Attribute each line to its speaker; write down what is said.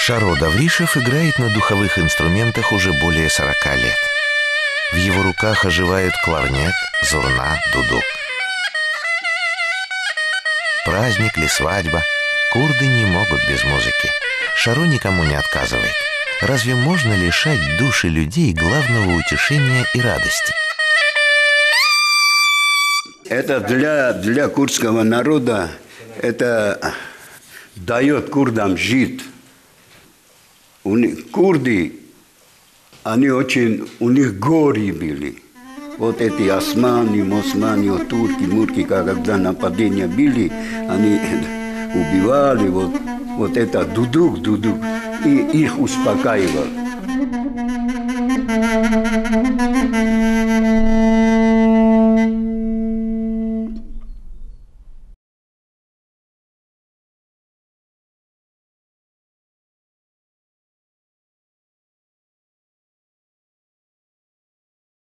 Speaker 1: Шаро Давришев играет на духовых инструментах уже более 40 лет. В его руках оживают кларнет, зурна, дудук. Праздник ли, свадьба, курды не могут без музыки. Шаро никому не отказывает. Разве можно лишать души людей главного утешения и радости?
Speaker 2: Это для курдского народа, это дает курдам жить. Курды, они очень, у них горе были. Вот эти османы, мусульмане, турки, мурки, когда нападения были, они убивали, вот это дудук, и их успокаивал.